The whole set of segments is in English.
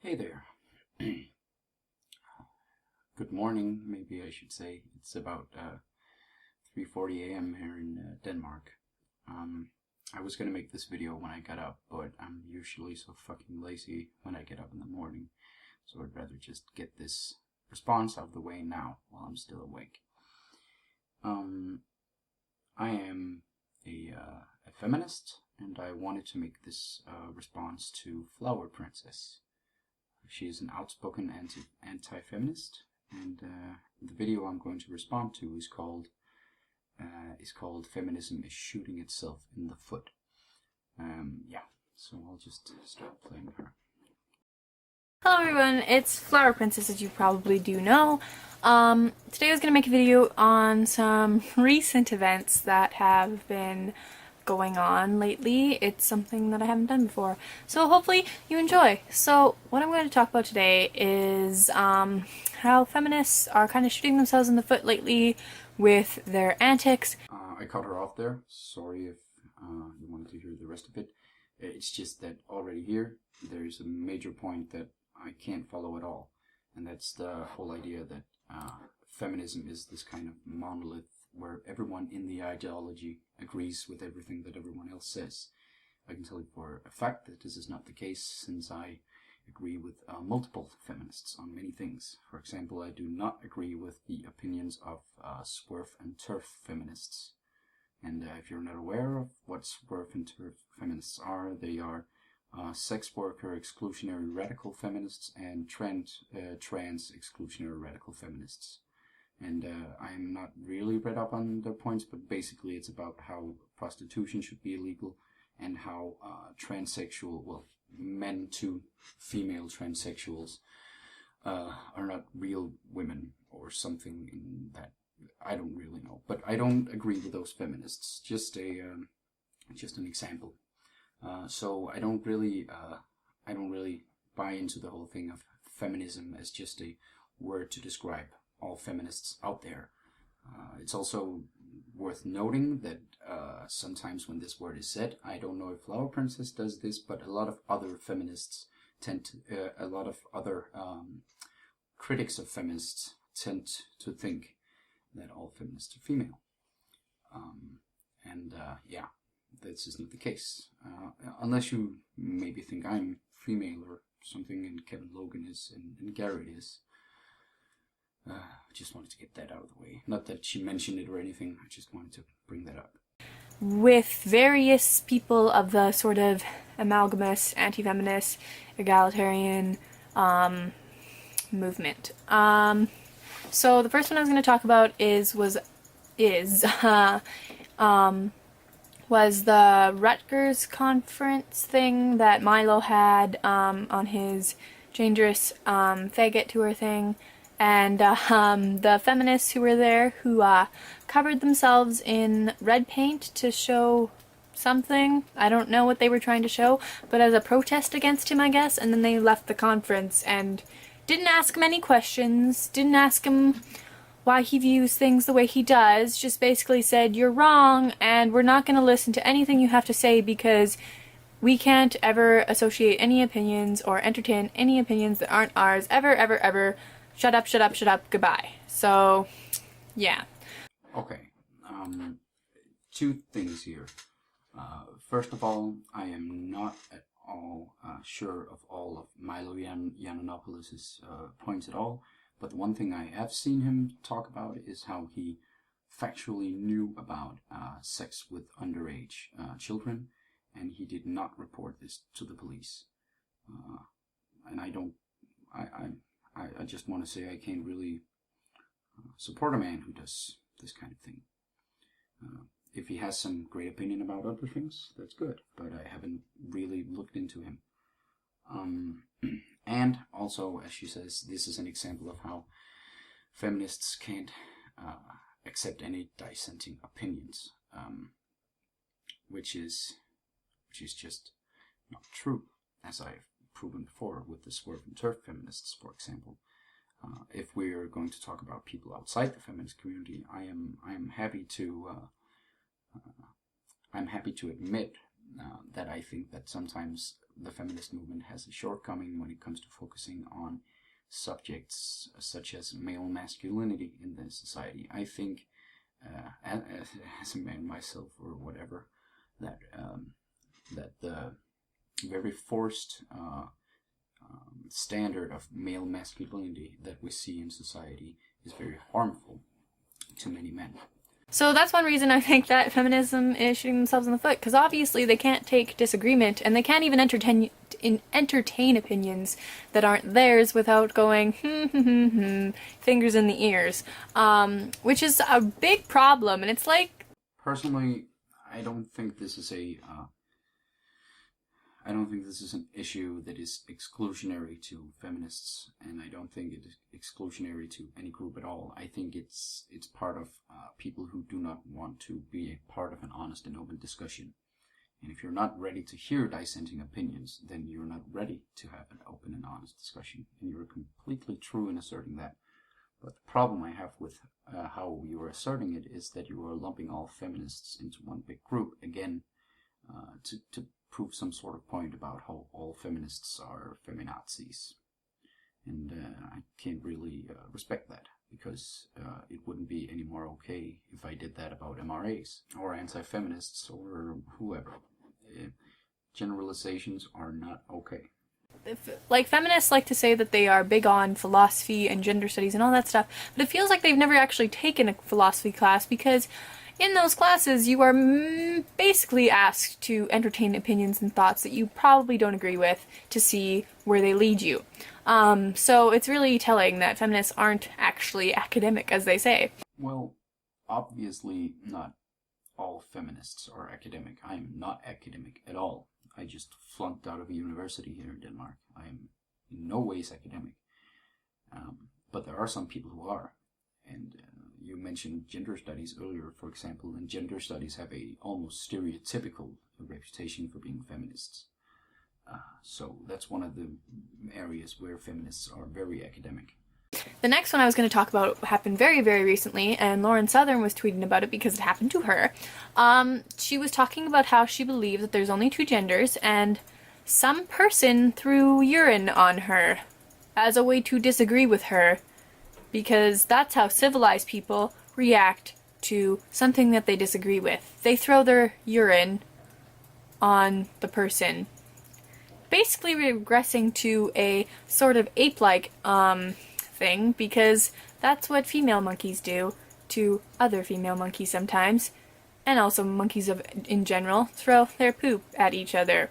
Hey there. Good morning, maybe I should say. It's about 3:40 a.m. here in Denmark. I was gonna make this video when I got up, but I'm usually so fucking lazy when I get up in the morning, so I'd rather just get this response out of the way now while I'm still awake. I am a feminist, and I wanted to make this response to Flowerprincess. She is an outspoken anti-feminist, and the video I'm going to respond to is called "Feminism is Shooting Itself in the Foot." Yeah, so I'll just start playing her. Hello everyone, it's Flowerprincess, as you probably do know. Today I was going to make a video on some recent events that have been going on lately. It's something that I haven't done before, so hopefully you enjoy. So what I'm going to talk about today is how feminists are kind of shooting themselves in the foot lately with their antics. I cut her off there. Sorry if you wanted to hear the rest of it. It's just that already here there's a major point that I can't follow at all, and that's the whole idea that feminism is this kind of monolith where everyone in the ideology agrees with everything that everyone else says. I can tell you for a fact that this is not the case, since I agree with multiple feminists on many things. For example, I do not agree with the opinions of swerf and turf feminists. And if you're not aware of what swerf and turf feminists are, they are sex worker exclusionary radical feminists and trans exclusionary radical feminists. And I'm not really read up on their points, but basically it's about how prostitution should be illegal, and how transsexual, well, men to female transsexuals are not real women or something in that. I don't really know, but I don't agree with those feminists. Just an example. So I don't really buy into the whole thing of feminism as just a word to describe all feminists out there. It's also worth noting that sometimes when this word is said, I don't know if Flowerprincess does this, but a lot of other feminists a lot of other critics of feminists tend to think that all feminists are female. Yeah, this is not the case. Unless you maybe think I'm female or something, and Kevin Logan is, and Garrett is. I just wanted to get that out of the way. Not that she mentioned it or anything, I just wanted to bring that up. With various people of the sort of amalgamous, anti-feminist, egalitarian movement. So the first one I was going to talk about was the Rutgers conference thing that Milo had on his dangerous faggot tour thing. And the feminists who were there, who covered themselves in red paint to show something. I don't know what they were trying to show, but as a protest against him, I guess. And then they left the conference and didn't ask him any questions, didn't ask him why he views things the way he does, just basically said, "You're wrong, and we're not going to listen to anything you have to say because we can't ever associate any opinions or entertain any opinions that aren't ours, ever, ever, ever. Shut up, shut up, shut up, goodbye." So, yeah. Okay, two things here. First of all, I am not at all sure of all of Milo Yiannopoulos' points at all, but the one thing I have seen him talk about is how he factually knew about sex with underage children, and he did not report this to the police. And I just want to say I can't really support a man who does this kind of thing. If he has some great opinion about other things, that's good, but I haven't really looked into him. And also, as she says, this is an example of how feminists can't accept any dissenting opinions, which is just not true, as I've proven before with the swerve and turf feminists, for example. If we're going to talk about people outside the feminist community, I'm happy to admit that I think that sometimes the feminist movement has a shortcoming when it comes to focusing on subjects such as male masculinity in the society. I think, as a man myself or whatever, that the very forced standard of male masculinity that we see in society is very harmful to many men. So that's one reason I think that feminism is shooting themselves in the foot, because obviously they can't take disagreement, and they can't even entertain opinions that aren't theirs without going fingers in the ears, which is a big problem. And it's like, personally, I don't think this is an issue that is exclusionary to feminists, and I don't think it is exclusionary to any group at all. I think it's part of people who do not want to be a part of an honest and open discussion. And if you're not ready to hear dissenting opinions, then you're not ready to have an open and honest discussion. And you're completely true in asserting that. But the problem I have with how you are asserting it is that you are lumping all feminists into one big group, again, to prove some sort of point about how all feminists are feminazis. And I can't really respect that, because it wouldn't be any more okay if I did that about MRAs or anti-feminists or whoever. Generalizations are not okay. like, feminists like to say that they are big on philosophy and gender studies and all that stuff, but it feels like they've never actually taken a philosophy class, because in those classes you are basically asked to entertain opinions and thoughts that you probably don't agree with to see where they lead you. So it's really telling that feminists aren't actually academic, as they say. Well, obviously not all feminists are academic. I am not academic at all. I just flunked out of a university here in Denmark. I am in no ways academic. But there are some people who are. And you mentioned gender studies earlier, for example, and gender studies have a almost stereotypical reputation for being feminists. So that's one of the areas where feminists are very academic. The next one I was going to talk about happened very, very recently, and Lauren Southern was tweeting about it because it happened to her. She was talking about how she believed that there's only two genders, and some person threw urine on her as a way to disagree with her, because that's how civilized people react to something that they disagree with. They throw their urine on the person, basically regressing to a sort of ape-like thing, because that's what female monkeys do to other female monkeys sometimes, and also monkeys in general throw their poop at each other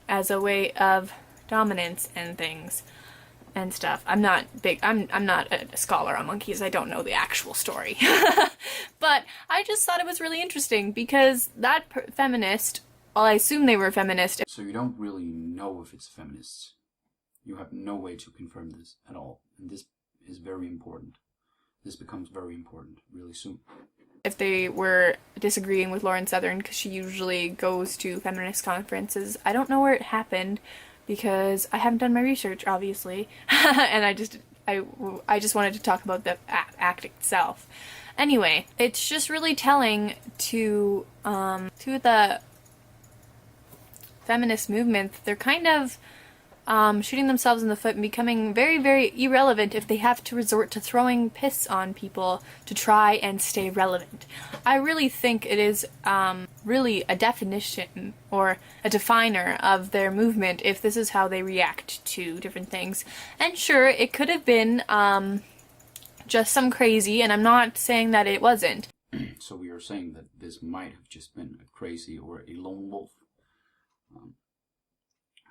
as a way of dominance and things and stuff. I'm not a scholar on monkeys. I don't know the actual story. But I just thought it was really interesting, because that feminist, well, I assume they were feminist. So you don't really know if it's feminists. You have no way to confirm this at all. And this is very important. This becomes very important really soon. If they were disagreeing with Lauren Southern, because she usually goes to feminist conferences, I don't know where it happened, because I haven't done my research, obviously. And I just wanted to talk about the act itself. Anyway, it's just really telling to the feminist movement. They're kind of shooting themselves in the foot and becoming very, very irrelevant if they have to resort to throwing piss on people to try and stay relevant. I really think it is really a definition or a definer of their movement if this is how they react to different things. And sure, it could have been just some crazy, and I'm not saying that it wasn't. So we are saying that this might have just been a crazy or a lone wolf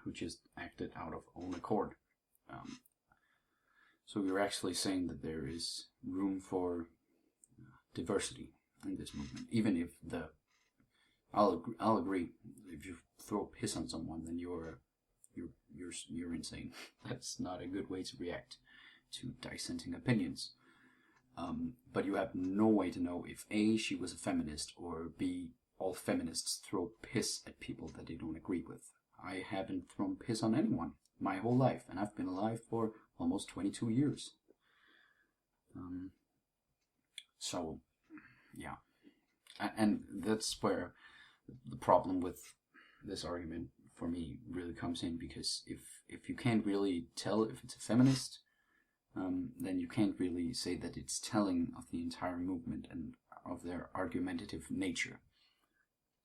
who just acted out of own accord. So we're actually saying that there is room for diversity in this movement, even if I'll agree, if you throw piss on someone, then you're insane. That's not a good way to react to dissenting opinions. But you have no way to know if A, she was a feminist, or B, all feminists throw piss at people that they don't agree with. I haven't thrown piss on anyone my whole life, and I've been alive for almost 22 years. So, yeah. And that's where the problem with this argument for me really comes in, because if you can't really tell if it's a feminist, then you can't really say that it's telling of the entire movement and of their argumentative nature.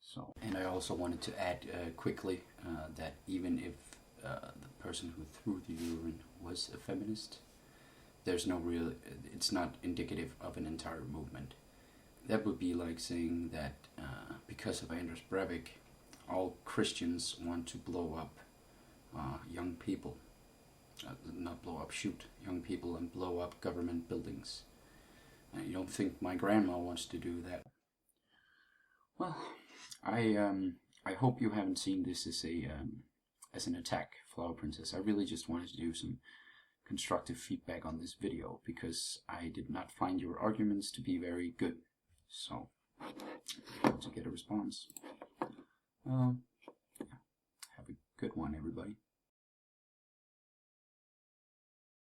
So, and I also wanted to add quickly that even if the person who threw the urine was a feminist, there's no real, it's not indicative of an entire movement. That would be like saying that because of Anders Breivik, all Christians want to blow up young people. Not blow up, shoot young people and blow up government buildings. You don't think my grandma wants to do that? Well, I hope you haven't seen this as an attack, Flowerprincess. I really just wanted to do some constructive feedback on this video, because I did not find your arguments to be very good. So, to get a response. Have a good one, everybody.